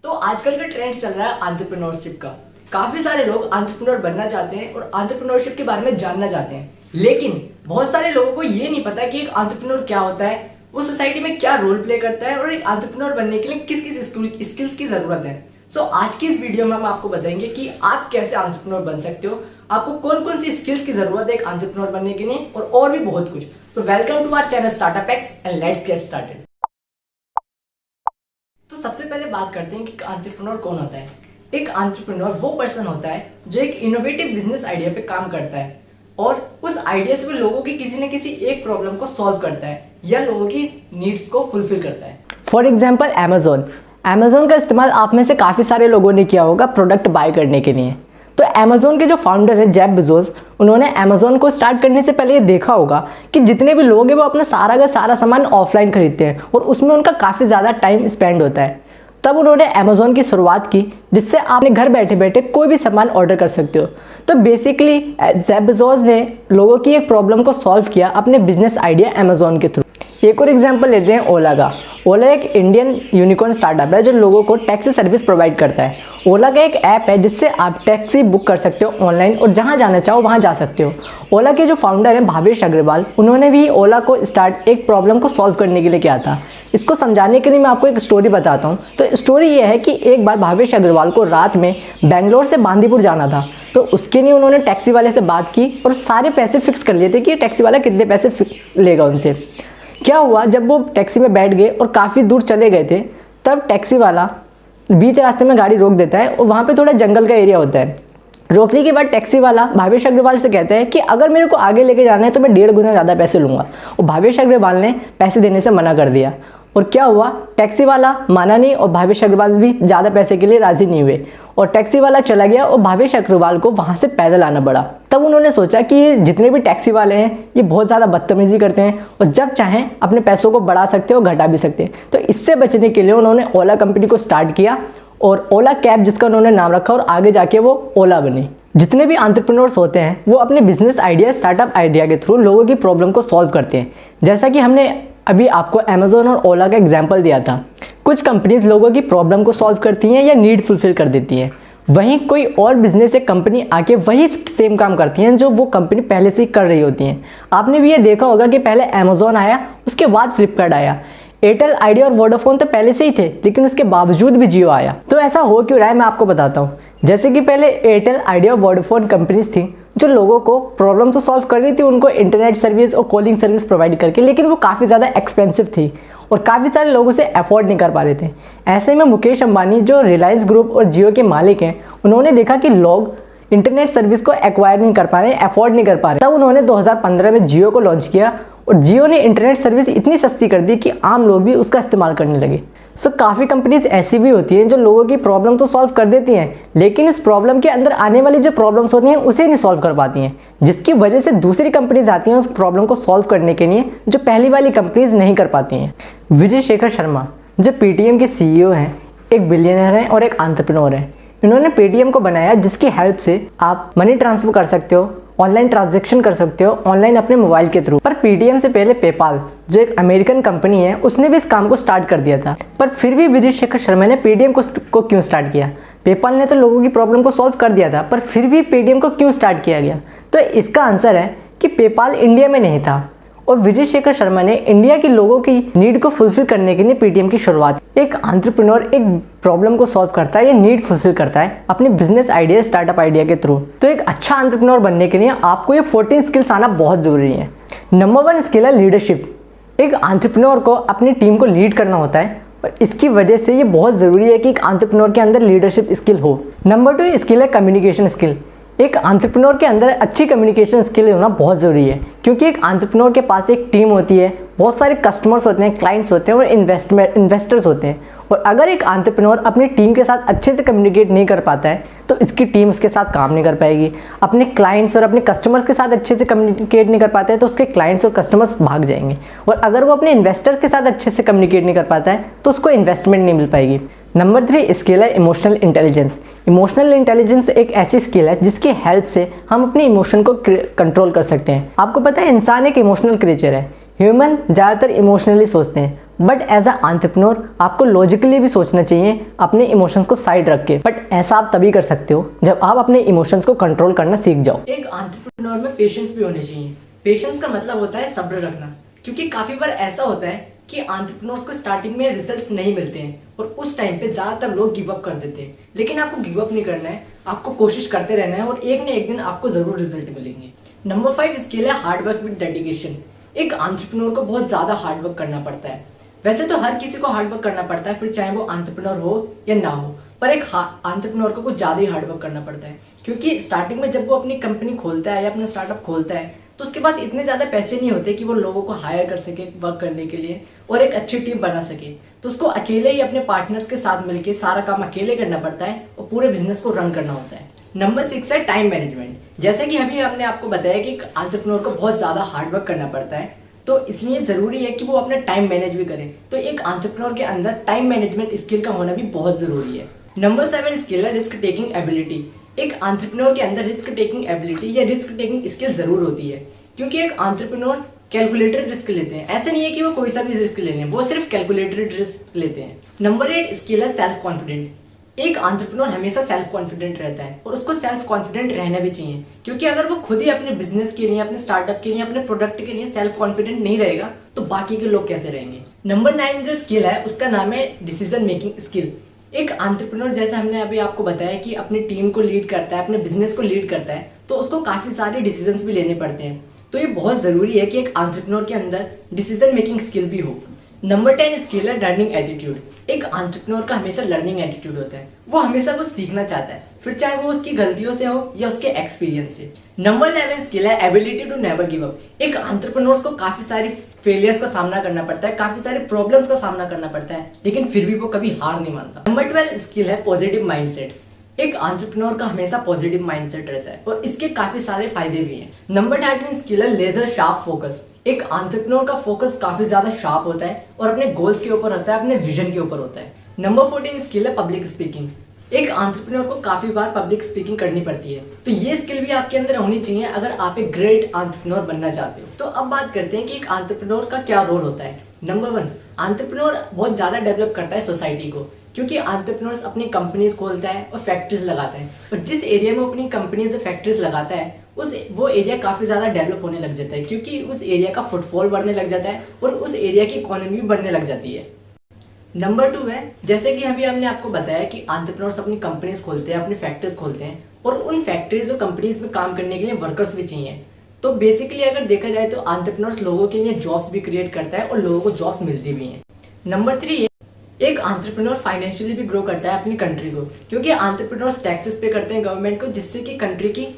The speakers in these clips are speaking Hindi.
तो आजकल का ट्रेंड चल रहा है एंटरप्रेन्योरशिप का। काफी सारे लोग एंटरप्रेन्योर बनना चाहते हैं और एंटरप्रेन्योरशिप के बारे में जानना चाहते हैं, लेकिन बहुत सारे लोगों को ये नहीं पता कि एक एंटरप्रेन्योर क्या होता है, वो सोसाइटी में क्या रोल प्ले करता है और एक एंटरप्रेन्योर बनने के लिए किस किस स्किल्स की जरूरत है। सो आज की इस वीडियो में हम आपको बताएंगे कि आप कैसे एंटरप्रेन्योर बन सकते हो, आपको कौन कौन सी स्किल्स की जरूरत है एक एंटरप्रेन्योर बनने के लिए और भी बहुत कुछ। So welcome to our channel startup X and let's get started. तो सबसे पहले बात करते हैं कि एंटरप्रेन्योर कौन होता है। एक एंटरप्रेन्योर वो पर्सन होता है जो एक इनोवेटिव बिजनेस आइडिया पे काम करता है और उस आइडिया से वो लोगों की किसी न किसी एक प्रॉब्लम को सॉल्व करता है या लोगों की नीड्स को फुलफिल करता है। फॉर एग्जाम्पल अमेजोन का इस्तेमाल आप में से काफ़ी सारे लोगों ने किया होगा प्रोडक्ट बाय करने के लिए। तो अमेजोन के जो फाउंडर है जेफ बेजोस, उन्होंने अमेजोन को स्टार्ट करने से पहले ये देखा होगा कि जितने भी लोग हैं वो अपना सारा का सारा सामान ऑफलाइन खरीदते हैं और उसमें उनका काफ़ी ज़्यादा टाइम स्पेंड होता है। तब उन्होंने अमेजोन की शुरुआत की जिससे आपने घर बैठे बैठे कोई भी सामान ऑर्डर कर सकते हो। तो बेसिकली जेफ बेजोस ने लोगों की एक प्रॉब्लम को सॉल्व किया अपने बिजनेस आइडिया अमेजोन के थ्रू। एक और एग्जांपल लेते हैं ओला का। ओला एक इंडियन यूनिकॉर्न स्टार्टअप है जो लोगों को टैक्सी सर्विस प्रोवाइड करता है। ओला का एक ऐप है जिससे आप टैक्सी बुक कर सकते हो ऑनलाइन और जहां जाना चाहो वहां जा सकते हो। ओला के जो फाउंडर हैं भावेश अग्रवाल, उन्होंने भी ओला को स्टार्ट एक प्रॉब्लम को सॉल्व करने के लिए किया था। इसको समझाने के लिए मैं आपको एक स्टोरी बताता हूँ। तो स्टोरी ये है कि एक बार भावेश अग्रवाल को रात में बेंगलोर से बांदीपुर जाना था, तो उसके लिए उन्होंने टैक्सी वाले से बात की और सारे पैसे फिक्स कर लिए थे कि टैक्सी वाला कितने पैसे लेगा उनसे। क्या हुआ, जब वो टैक्सी में बैठ गए और काफ़ी दूर चले गए थे, तब टैक्सी वाला बीच रास्ते में गाड़ी रोक देता है और वहाँ पे थोड़ा जंगल का एरिया होता है। रोकने के बाद टैक्सी वाला भावेश अग्रवाल से कहता है कि अगर मेरे को आगे लेके जाना है तो मैं 1.5 गुना ज़्यादा पैसे लूँगा। और भावेश अग्रवाल ने पैसे देने से मना कर दिया और क्या हुआ, टैक्सी वाला माना नहीं और भावेश अग्रवाल भी ज़्यादा पैसे के लिए राज़ी नहीं हुए और टैक्सी वाला चला गया और भावेश अग्रवाल को वहाँ से पैदल आना पड़ा। तब उन्होंने सोचा कि जितने भी टैक्सी वाले हैं ये बहुत ज़्यादा बदतमीजी करते हैं और जब चाहें अपने पैसों को बढ़ा सकते हैं और घटा भी सकते हैं। तो इससे बचने के लिए उन्होंने ओला कंपनी को स्टार्ट किया और ओला कैब जिसका उन्होंने नाम रखा और आगे जाके वो ओला बनी। जितने भी एंटरप्रेन्योर्स होते हैं वो अपने बिजनेस आइडिया स्टार्टअप आइडिया के थ्रू लोगों की प्रॉब्लम को सॉल्व करते हैं। जैसा कि हमने अभी आपको अमेजोन और ओला का एग्जाम्पल दिया था। कुछ कंपनीज लोगों की प्रॉब्लम को सॉल्व करती हैं या नीड फुलफिल कर देती हैं, वहीं कोई और बिजनेस या कंपनी आके वही सेम काम करती हैं जो वो कंपनी पहले से ही कर रही होती हैं। आपने भी ये देखा होगा कि पहले अमेजोन आया, उसके बाद फ्लिपकार्ट आया। एयरटेल, आइडिया और वोडाफोन तो पहले से ही थे, लेकिन उसके बावजूद भी जियो आया। तो ऐसा हो क्यों रहा है, मैं आपको बताता हूँ। जैसे कि पहले एयरटेल, आइडिया और वोडाफोन कंपनीज थी जो लोगों को प्रॉब्लम तो सॉल्व कर रही थी उनको इंटरनेट सर्विस और कॉलिंग सर्विस प्रोवाइड करके, लेकिन वो काफ़ी ज़्यादा एक्सपेंसिव थी और काफ़ी सारे लोग उसे अफोर्ड नहीं कर पा रहे थे। ऐसे में मुकेश अंबानी जो रिलायंस ग्रुप और जियो के मालिक हैं, उन्होंने देखा कि लोग इंटरनेट सर्विस को एक्वायर नहीं कर पा रहे, अफोर्ड नहीं कर पा रहे। तब उन्होंने 2015 में जियो को लॉन्च किया और जियो ने इंटरनेट सर्विस इतनी सस्ती कर दी कि आम लोग भी उसका इस्तेमाल करने लगे। सो काफ़ी कंपनीज ऐसी भी होती हैं जो लोगों की प्रॉब्लम तो सॉल्व कर देती हैं, लेकिन इस प्रॉब्लम के अंदर आने वाली जो प्रॉब्लम्स होती हैं उसे नहीं सॉल्व कर पाती हैं, जिसकी वजह से दूसरी कंपनीज आती हैं उस प्रॉब्लम को सॉल्व करने के लिए जो पहली वाली कंपनीज नहीं कर पाती हैं। विजय शेखर शर्मा जो पेटीएम के CEO हैं, एक बिलियनर हैं और एक एंटरप्रेन्योर हैं। इन्होंने पेटीएम को बनाया जिसकी हेल्प से आप मनी ट्रांसफर कर सकते हो, ऑनलाइन ट्रांजैक्शन कर सकते हो ऑनलाइन अपने मोबाइल के थ्रू। पर पेटीएम से पहले पेपाल जो एक अमेरिकन कंपनी है उसने भी इस काम को स्टार्ट कर दिया था। पर फिर भी विजय शेखर शर्मा ने पेटीएम को क्यों स्टार्ट किया? पेपाल ने तो लोगों की प्रॉब्लम को सॉल्व कर दिया था, पर फिर भी पेटीएम को क्यों स्टार्ट किया गया? तो इसका आंसर है कि पेपाल इंडिया में नहीं था और विजय शेखर शर्मा ने इंडिया के लोगों की नीड को फुलफिल करने के लिए पेटीएम की शुरुआत। एक एंटरप्रेन्योर एक प्रॉब्लम को सॉल्व करता है या नीड फुलफिल करता है अपने बिजनेस आइडिया स्टार्टअप आइडिया के थ्रू। तो एक अच्छा एंटरप्रेन्योर बनने के लिए आपको ये 14 स्किल्स आना बहुत जरूरी है। नंबर 1 स्किल है लीडरशिप। एक एंटरप्रेन्योर को अपनी टीम को लीड करना होता है और इसकी वजह से ये बहुत ज़रूरी है कि एक एंटरप्रेन्योर के अंदर लीडरशिप स्किल हो। नंबर 2 स्किल है कम्युनिकेशन स्किल। एक एंटरप्रेन्योर के अंदर अच्छी कम्युनिकेशन स्किल होना बहुत ज़रूरी है, क्योंकि एक एंटरप्रेन्योर के पास एक टीम होती है, बहुत सारे कस्टमर्स होते हैं, क्लाइंट्स होते हैं और इन्वेस्टर्स होते हैं। और अगर एक एंटरप्रेन्योर अपनी टीम के साथ अच्छे से कम्युनिकेट नहीं कर पाता है तो इसकी टीम उसके साथ काम नहीं कर पाएगी। अपने क्लाइंट्स और अपने कस्टमर्स के साथ अच्छे से कम्युनिकेट नहीं कर पाता है तो उसके क्लाइंट्स और कस्टमर्स भाग जाएंगे। और अगर वो अपने इन्वेस्टर्स के साथ अच्छे से कम्युनिकेट नहीं कर पाता है तो उसको इन्वेस्टमेंट नहीं मिल पाएगी। नंबर 3 स्किल है इमोशनल इंटेलिजेंस। इमोशनल इंटेलिजेंस एक ऐसी स्किल है जिसकी हेल्प से हम अपने इमोशन को कंट्रोल कर सकते हैं। आपको पता है इंसान एक इमोशनल क्रिएचर है। ह्यूमन ज़्यादातर इमोशनली सोचते हैं, बट एज अ एंटरप्रेन्योर आपको लॉजिकली भी सोचना चाहिए अपने इमोशंस को साइड रख के। बट ऐसा आप तभी कर सकते हो जब आप अपने इमोशंस को कंट्रोल करना सीख जाओ। एक एंटरप्रेन्योर में पेशेंस भी होने चाहिए। पेशेंस का मतलब होता है सब्र रखना, क्योंकि काफी बार ऐसा होता है कि एंटरप्रेन्योर्स को स्टार्टिंग में रिजल्ट्स नहीं मिलते हैं और उस टाइम पे ज्यादातर लोग गिव अप कर देते हैं। लेकिन आपको गिव अप नहीं करना है, आपको कोशिश करते रहना है और एक न एक दिन आपको जरूर रिजल्ट मिलेंगे। नंबर 5 स्किल है हार्ड वर्क विद डेडिकेशन। एक एंटरप्रेन्योर को बहुत ज्यादा हार्ड वर्क करना पड़ता है। वैसे तो हर किसी को हार्ड वर्क करना पड़ता है, फिर चाहे वो एंटरप्रेन्योर हो या ना हो, पर एक एंटरप्रेन्योर को कुछ ज्यादा ही हार्ड वर्क करना पड़ता है, क्योंकि स्टार्टिंग में जब वो अपनी कंपनी खोलता है या अपना स्टार्टअप खोलता है तो उसके पास इतने ज्यादा पैसे नहीं होते कि वो लोगों को हायर कर सके वर्क करने के लिए और एक अच्छी टीम बना सके। तो उसको अकेले ही अपने पार्टनर्स के साथ मिलकर सारा काम अकेले करना पड़ता है और पूरे बिजनेस को रन करना होता है। नंबर 6 है टाइम मैनेजमेंट। जैसे कि अभी हमने आपको बताया कि एंटरप्रेन्योर को बहुत ज्यादा हार्ड वर्क करना पड़ता है, तो इसलिए जरूरी है कि वो अपना टाइम मैनेज भी करे। तो एक एंटरप्रेन्योर के अंदर टाइम मैनेजमेंट स्किल का होना भी बहुत जरूरी है। नंबर 7 स्किल है रिस्क टेकिंग एबिलिटी। एक एंटरप्रेन्योर के अंदर रिस्क टेकिंग एबिलिटी या रिस्क टेकिंग स्किल जरूर होती है, क्योंकि एक एंटरप्रेन्योर कैलकुलेटेड रिस्क लेते हैं। ऐसा नहीं है कि वो कोई सा भी रिस्क ले लें, वो सिर्फ कैलकुलेटेड रिस्क लेते हैं। नंबर 8 स्किल है सेल्फ कॉन्फिडेंट। एक एंटरप्रेन्योर हमेशा सेल्फ कॉन्फिडेंट रहता है और उसको सेल्फ कॉन्फिडेंट रहना भी चाहिए, क्योंकि अगर वो खुद ही अपने बिजनेस के लिए, अपने स्टार्टअप के लिए, अपने प्रोडक्ट के लिए सेल्फ कॉन्फिडेंट नहीं रहेगा तो बाकी के लोग कैसे रहेंगे। नंबर 9 जो स्किल है उसका नाम है डिसीजन मेकिंग स्किल। एक एंटरप्रेन्योर जैसा हमने अभी आपको बताया कि अपनी टीम को लीड करता है, अपने बिजनेस को लीड करता है, तो उसको काफी सारे डिसीजंस भी लेने पड़ते हैं। तो ये बहुत जरूरी है कि एक एंटरप्रेन्योर के अंदर डिसीजन मेकिंग स्किल भी हो। नंबर 10 स्किल है लर्निंग एटीट्यूड। एक एंटरप्रेन्योर का हमेशा लर्निंग एटीट्यूड होता है, वो हमेशा कुछ सीखना चाहता है, फिर चाहे वो उसकी गलतियों से हो या उसके एक्सपीरियंस से। नंबर 11 स्किल है ability to never give up. एक एंटरप्रेन्योर्स को काफी सारी फेलियर्स का सामना करना पड़ता है, काफी सारे प्रॉब्लम्स का सामना करना पड़ता है, लेकिन फिर भी वो कभी हार नहीं मानता। नंबर 12 स्किल है पॉजिटिव माइंडसेट। एक एंटरप्रेन्योर का हमेशा पॉजिटिव माइंडसेट रहता है और इसके काफी सारे फायदे भी हैं। नंबर 13 स्किल है लेजर शार्प फोकस। एक एंटरप्रेन्योर का फोकस काफी ज्यादा शार्प होता है और अपने गोल्स के ऊपर होता है, अपने विजन के ऊपर होता है। नंबर 14 स्किल है पब्लिक स्पीकिंग। एक एंटरप्रेन्योर को काफी बार पब्लिक स्पीकिंग करनी पड़ती है, तो ये स्किल भी आपके अंदर होनी चाहिए अगर आप एक ग्रेट एंटरप्रेन्योर बनना चाहते हो। तो अब बात करते हैं कि एक एंटरप्रेन्योर का क्या रोल होता है। नंबर 1, एंटरप्रेन्योर बहुत ज्यादा डेवलप करता है सोसाइटी को, क्योंकि एंटरप्रेन्योर्स अपनी कंपनीज खोलता है और फैक्ट्रीज लगाता है, और जिस एरिया में अपनी कंपनीज और फैक्ट्रीज लगाता है वो एरिया काफी ज्यादा डेवलप होने लग जाता है, क्योंकि उस एरिया का फुटफॉल बढ़ने लग जाता है और उस एरिया की इकोनॉमी भी बढ़ने लग जाती है। नंबर 2 है, जैसे कि अभी हमने आपको बताया कि एंटरप्रेन्योर्स अपनी कंपनीज खोलते हैं, अपनी फैक्ट्रीज खोलते हैं, और उन फैक्ट्रीज और कंपनीज में काम करने के लिए वर्कर्स भी चाहिए। तो बेसिकली अगर देखा जाए तो एंटरप्रेन्योर्स लोगों के लिए जॉब्स भी क्रिएट करता है और लोगों को जॉब्स मिलती भी हैं। नंबर 3 है, एक एंटरप्रेन्योर फाइनेंशियली भी ग्रो करता है अपनी कंट्री को, क्योंकि एंटरप्रेन्योर्स टैक्सेस पे करते हैं गवर्नमेंट को, जिससे कि कंट्री की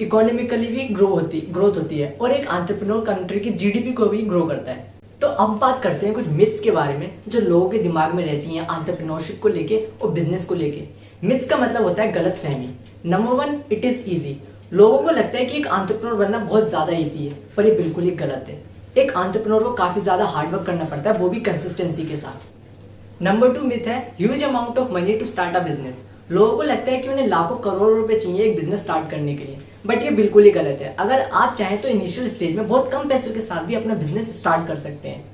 इकोनॉमिकली भी ग्रोथ होती है और एक एंटरप्रेन्योर कंट्री की जीडीपी को भी ग्रो करता है। तो अब बात करते हैं कुछ मिथ्स के बारे में जो लोगों के दिमाग में रहती हैं एंटरप्रेन्योरशिप को लेके और बिजनेस को लेके। मिथ्स का मतलब होता है गलत फहमी। Number 1, it is easy. लोगों को लगता है कि एक एंटरप्रेन्योर बनना बहुत ज्यादा ईजी है, पर ये बिल्कुल ही गलत है। एक एंटरप्रेन्योर को काफी ज्यादा हार्डवर्क करना पड़ता है, वो भी कंसिस्टेंसी के साथ। नंबर 2 मिथ है huge amount of money to start a business. लोगों को लगता है कि उन्हें लाखों करोड़ों रुपए चाहिए एक बिजनेस स्टार्ट करने के लिए, बट ये बिल्कुल ही गलत है। अगर आप चाहें तो इनिशियल स्टेज में बहुत कम पैसों के साथ भी अपना बिजनेस स्टार्ट कर सकते हैं।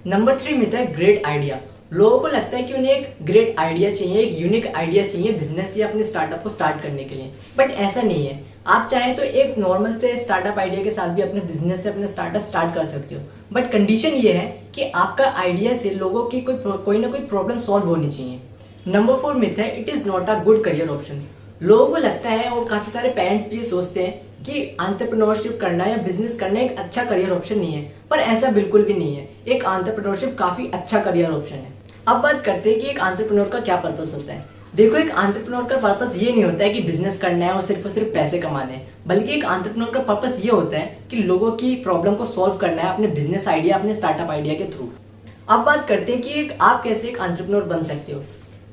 नंबर 3 मिथ है ग्रेट आइडिया। लोगों को लगता है कि उन्हें एक ग्रेट आइडिया चाहिए, एक यूनिक आइडिया चाहिए बिजनेस या अपने स्टार्टअप को स्टार्ट करने के लिए, बट ऐसा नहीं है। आप चाहें तो एक नॉर्मल से स्टार्टअप आइडिया के साथ भी अपने बिजनेस से अपने स्टार्टअप स्टार्ट कर सकते हो, बट कंडीशन ये है कि आपका आइडिया से लोगों की कोई ना कोई प्रॉब्लम सॉल्व होनी चाहिए। नंबर 4 मिथ है it is not a good career option. लोगों को लगता है और काफी सारे पेरेंट्स भी ये सोचते हैं कि एंटरप्रेन्योरशिप करना या बिजनेस करना एक अच्छा करियर ऑप्शन नहीं है, पर ऐसा बिल्कुल भी नहीं है। एक एंटरप्रेन्योरशिप काफी अच्छा करियर ऑप्शन है। अब बात करते हैं कि एक एंटरप्रेन्योर का क्या पर्पस होता है। देखो, एक एंटरप्रेन्योर का पर्पस ये नहीं होता है कि बिजनेस करना है और सिर्फ पैसे कमाने हैं, बल्कि एक एंटरप्रेन्योर का पर्पस ये होता है कि लोगों की प्रॉब्लम को सॉल्व करना है अपने बिजनेस आइडिया, अपने स्टार्टअप आइडिया के थ्रू। अब बात करते हैं कि आप कैसे एक एंटरप्रेन्योर बन सकते हो।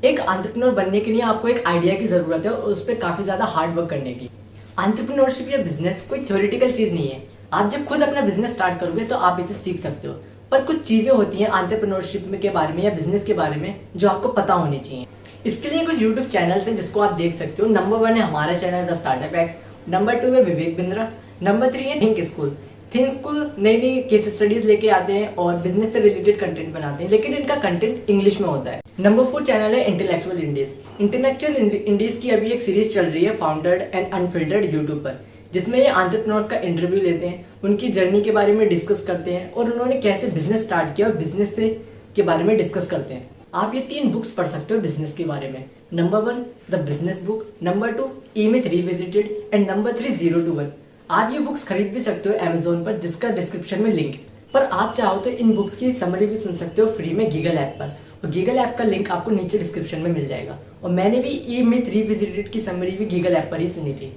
एक एंटरप्रेन्योर बनने के लिए आपको एक आइडिया की जरूरत है और उस पर काफी ज्यादा हार्ड वर्क करने की। एंटरप्रेन्योरशिप या बिजनेस कोई थ्योरेटिकल चीज नहीं है। आप जब खुद अपना बिजनेस स्टार्ट करोगे तो आप इसे सीख सकते हो, पर कुछ चीजें होती हैं एंटरप्रेन्योरशिप के बारे में या बिजनेस के बारे में जो आपको पता होनी चाहिए। इसके लिए कुछ यूट्यूब चैनल्स हैं जिसको आप देख सकते हो। नंबर 1 है हमारा channel the startup x, number 2 है विवेक बिंद्रा, नंबर 3 है थिंक स्कूल। थिंग्स को नई नई केस स्टडीज लेके आते हैं और बिजनेस से रिलेटेड कंटेंट बनाते हैं, लेकिन इनका कंटेंट इंग्लिश में होता है। नंबर 4 चैनल है इंटेलेक्चुअल इंडीज। इंटेलेक्चुअल इंडीज की अभी एक सीरीज चल रही है फाउंडर्ड एंड अनफिल्टर्ड यूट्यूब पर, जिसमें ये एंटरप्रेन्योर्स का इंटरव्यू लेते हैं, उनकी जर्नी के बारे में डिस्कस करते हैं और उन्होंने कैसे बिजनेस स्टार्ट किया और बिजनेस से के बारे में डिस्कस करते हैं। आप ये 3 बुक्स पढ़ सकते हो बिजनेस के बारे में। Number 1 the business book, number 2 E myth revisited and number 3 0 to 1। आप ये बुक्स खरीद भी सकते हो अमेजोन पर, जिसका डिस्क्रिप्शन में लिंक है। पर आप चाहो तो इन बुक्स की समरी भी सुन सकते हो फ्री में गीगल ऐप पर, और गीगल ऐप का लिंक आपको नीचे डिस्क्रिप्शन में मिल जाएगा। और मैंने भी ई मिथ रिविजिटेड की समरी भी गीगल ऐप पर ही सुनी थी।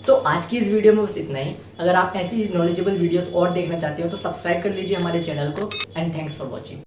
सो आज की इस वीडियो में बस इतना ही। अगर आप ऐसी नॉलेजेबल वीडियोस और देखना चाहते हो तो सब्सक्राइब कर लीजिए हमारे चैनल को। And thanks for watching.